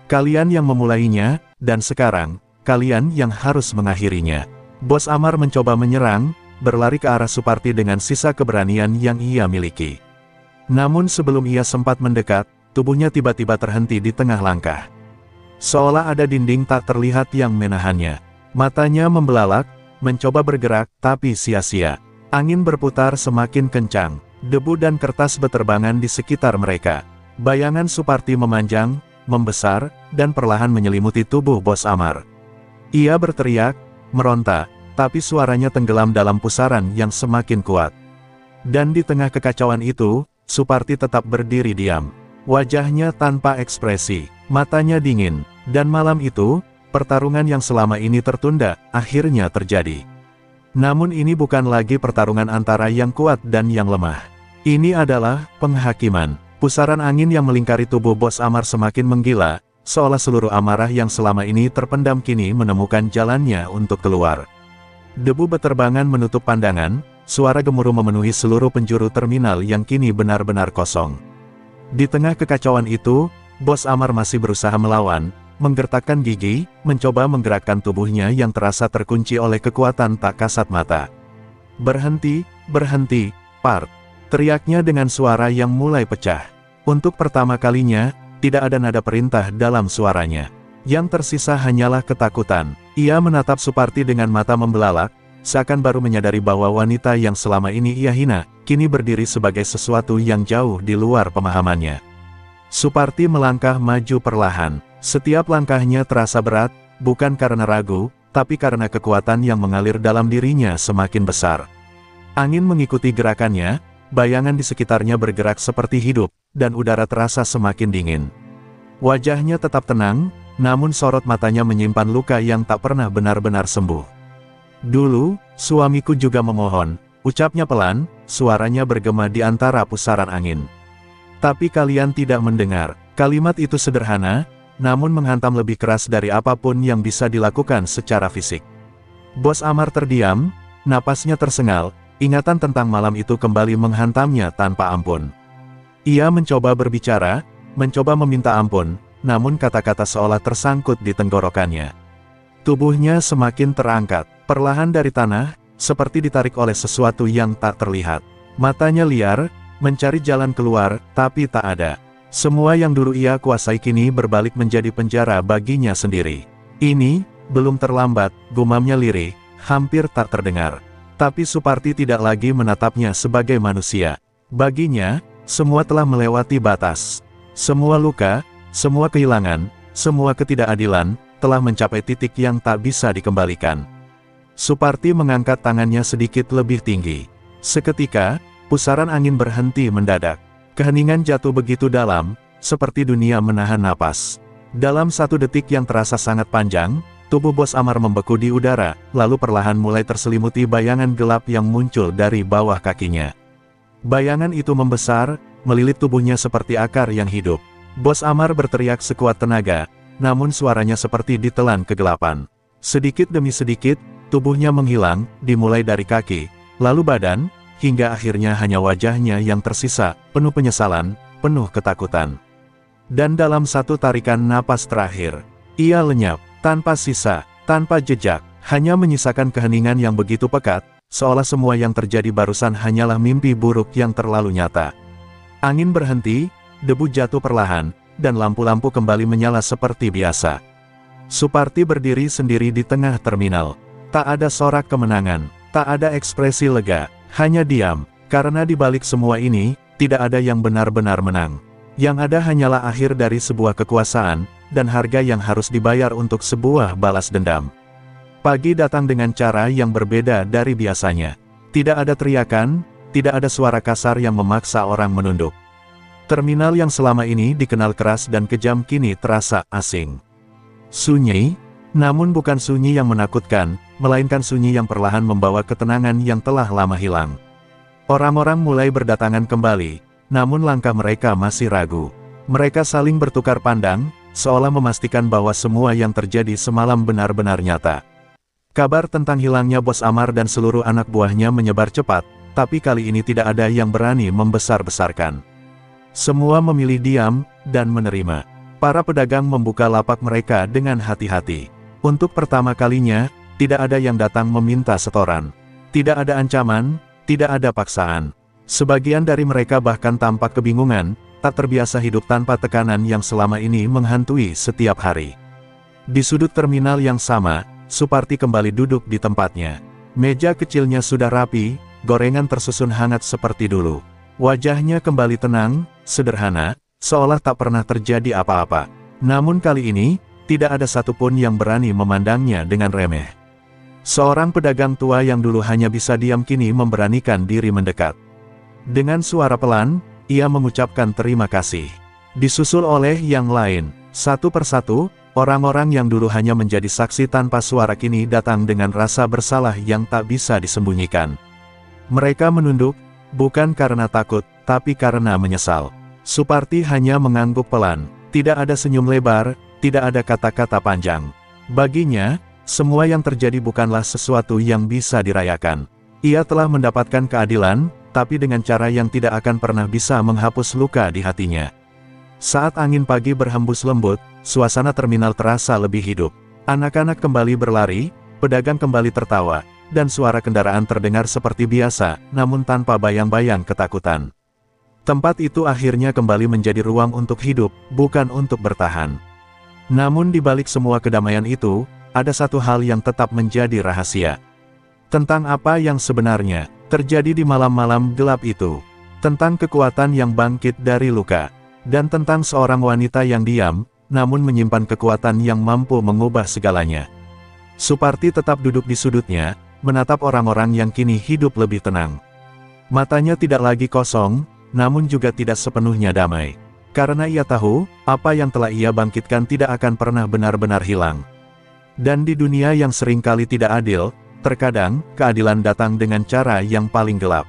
"Kalian yang memulainya, dan sekarang, kalian yang harus mengakhirinya." Bos Amar mencoba menyerang, berlari ke arah Suparti dengan sisa keberanian yang ia miliki. Namun sebelum ia sempat mendekat, tubuhnya tiba-tiba terhenti di tengah langkah. Seolah ada dinding tak terlihat yang menahannya. Matanya membelalak, mencoba bergerak, tapi sia-sia. Angin berputar semakin kencang, debu dan kertas beterbangan di sekitar mereka. Bayangan Suparti memanjang, membesar, dan perlahan menyelimuti tubuh Bos Amar. Ia berteriak, meronta, tapi suaranya tenggelam dalam pusaran yang semakin kuat. Dan di tengah kekacauan itu, Suparti tetap berdiri diam. Wajahnya tanpa ekspresi, matanya dingin, dan malam itu, pertarungan yang selama ini tertunda, akhirnya terjadi. Namun ini bukan lagi pertarungan antara yang kuat dan yang lemah. Ini adalah penghakiman. Pusaran angin yang melingkari tubuh Bos Amar semakin menggila, seolah seluruh amarah yang selama ini terpendam kini menemukan jalannya untuk keluar. Debu beterbangan menutup pandangan, suara gemuruh memenuhi seluruh penjuru terminal yang kini benar-benar kosong. Di tengah kekacauan itu, Bos Amar masih berusaha melawan, menggertakkan gigi, mencoba menggerakkan tubuhnya yang terasa terkunci oleh kekuatan tak kasat mata. "Berhenti, berhenti, Part!" teriaknya dengan suara yang mulai pecah. Untuk pertama kalinya, tidak ada nada perintah dalam suaranya. Yang tersisa hanyalah ketakutan. Ia menatap Suparti dengan mata membelalak, seakan baru menyadari bahwa wanita yang selama ini ia hina, kini berdiri sebagai sesuatu yang jauh di luar pemahamannya. Suparti melangkah maju perlahan. Setiap langkahnya terasa berat, bukan karena ragu, tapi karena kekuatan yang mengalir dalam dirinya semakin besar. Angin mengikuti gerakannya, bayangan di sekitarnya bergerak seperti hidup, dan udara terasa semakin dingin. Wajahnya tetap tenang, namun sorot matanya menyimpan luka yang tak pernah benar-benar sembuh. "Dulu, suamiku juga memohon," ucapnya pelan, suaranya bergema di antara pusaran angin. "Tapi kalian tidak mendengar." Kalimat itu sederhana, namun menghantam lebih keras dari apapun yang bisa dilakukan secara fisik. Bos Amar terdiam, napasnya tersengal, ingatan tentang malam itu kembali menghantamnya tanpa ampun. Ia mencoba berbicara, mencoba meminta ampun, namun kata-kata seolah tersangkut di tenggorokannya. Tubuhnya semakin terangkat, perlahan dari tanah, seperti ditarik oleh sesuatu yang tak terlihat. Matanya liar, mencari jalan keluar, tapi tak ada. Semua yang dulu ia kuasai kini berbalik menjadi penjara baginya sendiri. "Ini, belum terlambat," gumamnya lirih, hampir tak terdengar. Tapi Suparti tidak lagi menatapnya sebagai manusia. Baginya, semua telah melewati batas. Semua luka, semua kehilangan, semua ketidakadilan, telah mencapai titik yang tak bisa dikembalikan. Suparti mengangkat tangannya sedikit lebih tinggi. Seketika, pusaran angin berhenti mendadak. Keheningan jatuh begitu dalam, seperti dunia menahan napas. Dalam satu detik yang terasa sangat panjang, tubuh Bos Amar membeku di udara, lalu perlahan mulai terselimuti bayangan gelap yang muncul dari bawah kakinya. Bayangan itu membesar, melilit tubuhnya seperti akar yang hidup. Bos Amar berteriak sekuat tenaga, namun suaranya seperti ditelan kegelapan. Sedikit demi sedikit, tubuhnya menghilang, dimulai dari kaki, lalu badan, hingga akhirnya hanya wajahnya yang tersisa, penuh penyesalan, penuh ketakutan. Dan dalam satu tarikan napas terakhir, ia lenyap, tanpa sisa, tanpa jejak, hanya menyisakan keheningan yang begitu pekat, seolah semua yang terjadi barusan hanyalah mimpi buruk yang terlalu nyata. Angin berhenti, debu jatuh perlahan, dan lampu-lampu kembali menyala seperti biasa. Suparti berdiri sendiri di tengah terminal. Tak ada sorak kemenangan, tak ada ekspresi lega, hanya diam, karena di balik semua ini, tidak ada yang benar-benar menang. Yang ada hanyalah akhir dari sebuah kekuasaan, dan harga yang harus dibayar untuk sebuah balas dendam. Pagi datang dengan cara yang berbeda dari biasanya. Tidak ada teriakan, tidak ada suara kasar yang memaksa orang menunduk. Terminal yang selama ini dikenal keras dan kejam kini terasa asing. Sunyi, namun bukan sunyi yang menakutkan, melainkan sunyi yang perlahan membawa ketenangan yang telah lama hilang. Orang-orang mulai berdatangan kembali, namun langkah mereka masih ragu. Mereka saling bertukar pandang, seolah memastikan bahwa semua yang terjadi semalam benar-benar nyata. Kabar tentang hilangnya Bos Amar dan seluruh anak buahnya menyebar cepat, tapi kali ini tidak ada yang berani membesar-besarkan. Semua memilih diam, dan menerima. Para pedagang membuka lapak mereka dengan hati-hati. Untuk pertama kalinya, tidak ada yang datang meminta setoran. Tidak ada ancaman, tidak ada paksaan. Sebagian dari mereka bahkan tampak kebingungan, tak terbiasa hidup tanpa tekanan yang selama ini menghantui setiap hari. Di sudut terminal yang sama, Suparti kembali duduk di tempatnya. Meja kecilnya sudah rapi, gorengan tersusun hangat seperti dulu. Wajahnya kembali tenang, sederhana, seolah tak pernah terjadi apa-apa. Namun kali ini, tidak ada satupun yang berani memandangnya dengan remeh. Seorang pedagang tua yang dulu hanya bisa diam kini memberanikan diri mendekat. Dengan suara pelan, ia mengucapkan terima kasih. Disusul oleh yang lain. Satu persatu, orang-orang yang dulu hanya menjadi saksi tanpa suara kini datang dengan rasa bersalah yang tak bisa disembunyikan. Mereka menunduk, bukan karena takut, tapi karena menyesal. Suparti hanya mengangguk pelan. Tidak ada senyum lebar, tidak ada kata-kata panjang. Baginya, semua yang terjadi bukanlah sesuatu yang bisa dirayakan. Ia telah mendapatkan keadilan, tapi dengan cara yang tidak akan pernah bisa menghapus luka di hatinya. Saat angin pagi berhembus lembut, suasana terminal terasa lebih hidup. Anak-anak kembali berlari, pedagang kembali tertawa, dan suara kendaraan terdengar seperti biasa, namun tanpa bayang-bayang ketakutan. Tempat itu akhirnya kembali menjadi ruang untuk hidup, bukan untuk bertahan. Namun di balik semua kedamaian itu, ada satu hal yang tetap menjadi rahasia. Tentang apa yang sebenarnya terjadi di malam-malam gelap itu. Tentang kekuatan yang bangkit dari luka. Dan tentang seorang wanita yang diam, namun menyimpan kekuatan yang mampu mengubah segalanya. Suparti tetap duduk di sudutnya, menatap orang-orang yang kini hidup lebih tenang. Matanya tidak lagi kosong, namun juga tidak sepenuhnya damai. Karena ia tahu, apa yang telah ia bangkitkan tidak akan pernah benar-benar hilang. Dan di dunia yang seringkali tidak adil, terkadang, keadilan datang dengan cara yang paling gelap.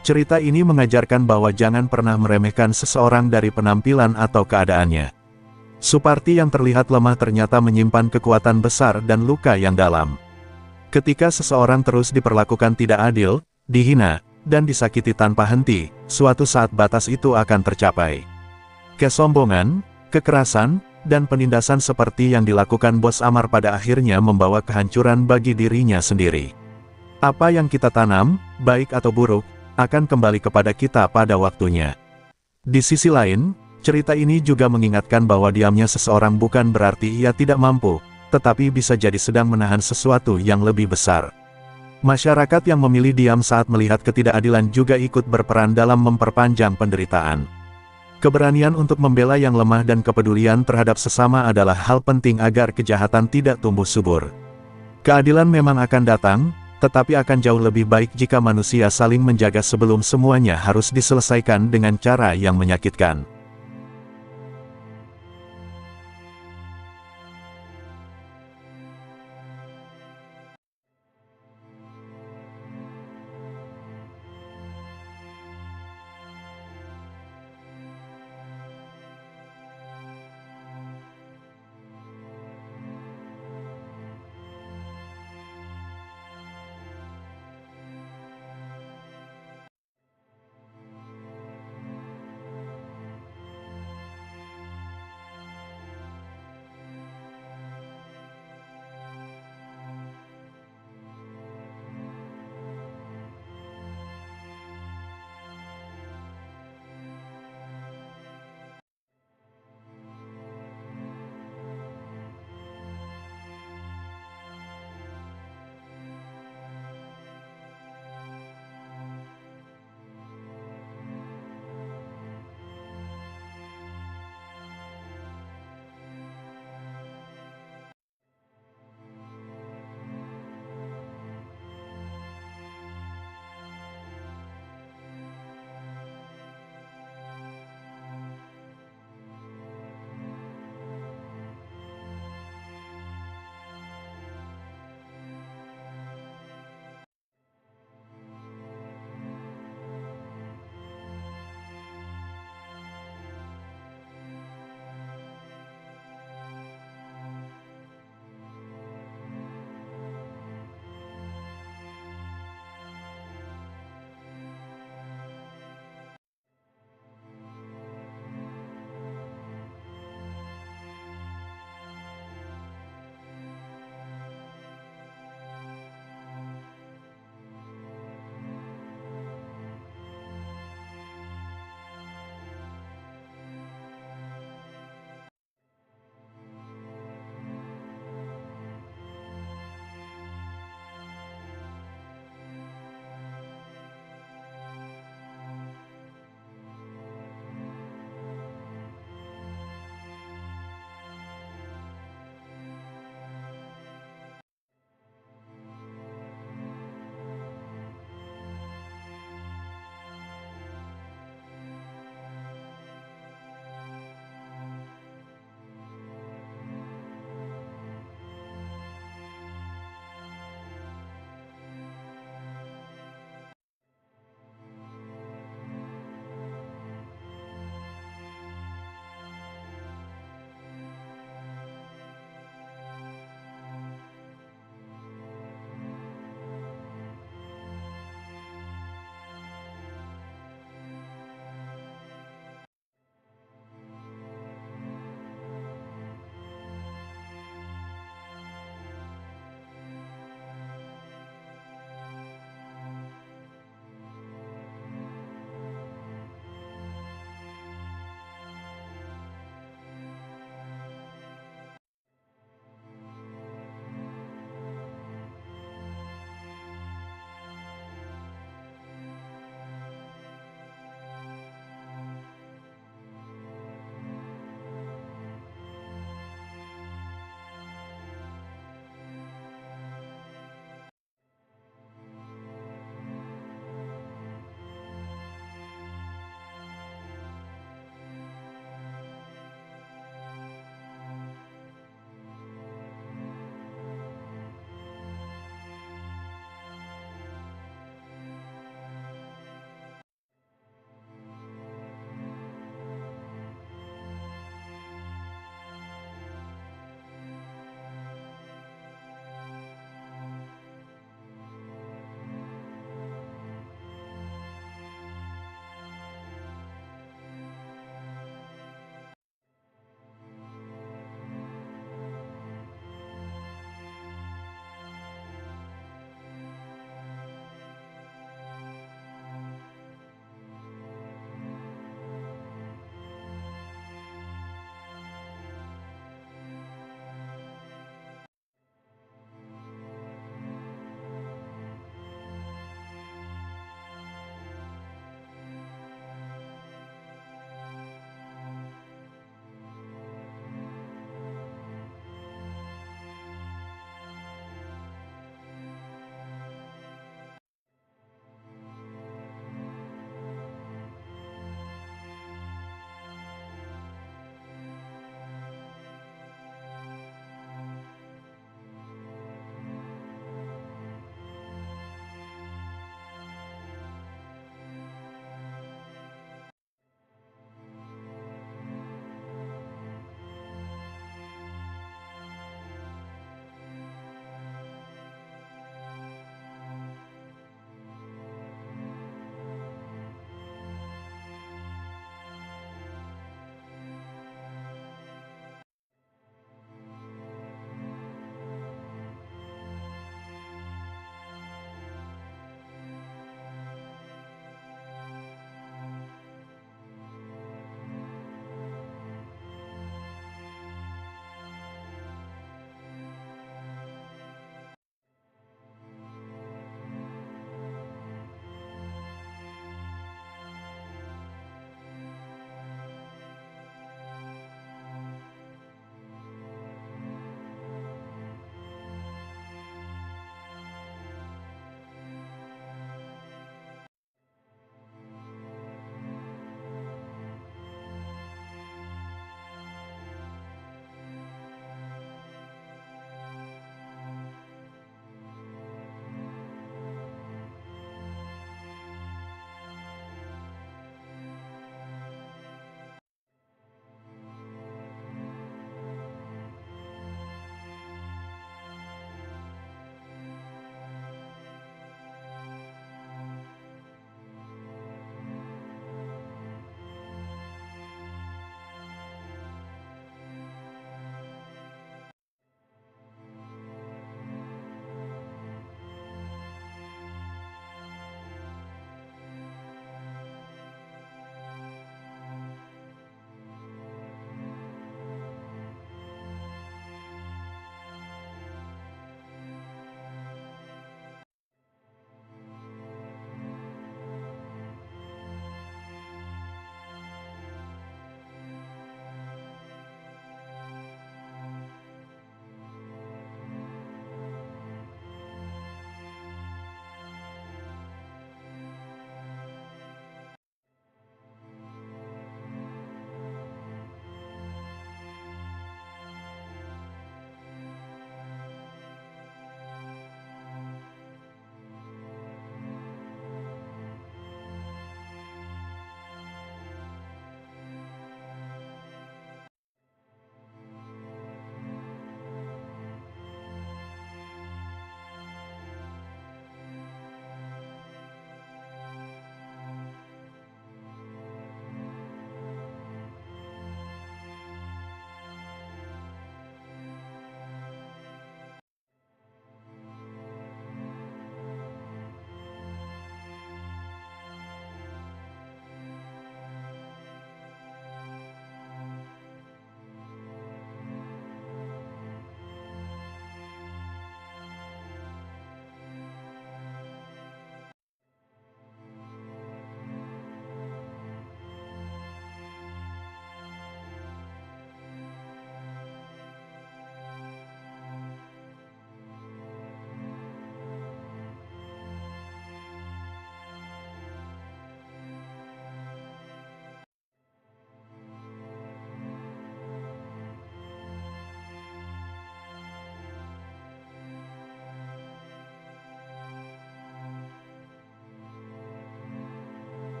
Cerita ini mengajarkan bahwa jangan pernah meremehkan seseorang dari penampilan atau keadaannya. Suparti yang terlihat lemah ternyata menyimpan kekuatan besar dan luka yang dalam. Ketika seseorang terus diperlakukan tidak adil, dihina, dan disakiti tanpa henti, suatu saat batas itu akan tercapai. Kesombongan, kekerasan, dan penindasan seperti yang dilakukan Bos Amar pada akhirnya membawa kehancuran bagi dirinya sendiri. Apa yang kita tanam, baik atau buruk, akan kembali kepada kita pada waktunya. Di sisi lain, cerita ini juga mengingatkan bahwa diamnya seseorang bukan berarti ia tidak mampu, tetapi bisa jadi sedang menahan sesuatu yang lebih besar. Masyarakat yang memilih diam saat melihat ketidakadilan juga ikut berperan dalam memperpanjang penderitaan. Keberanian untuk membela yang lemah dan kepedulian terhadap sesama adalah hal penting agar kejahatan tidak tumbuh subur. Keadilan memang akan datang, tetapi akan jauh lebih baik jika manusia saling menjaga sebelum semuanya harus diselesaikan dengan cara yang menyakitkan.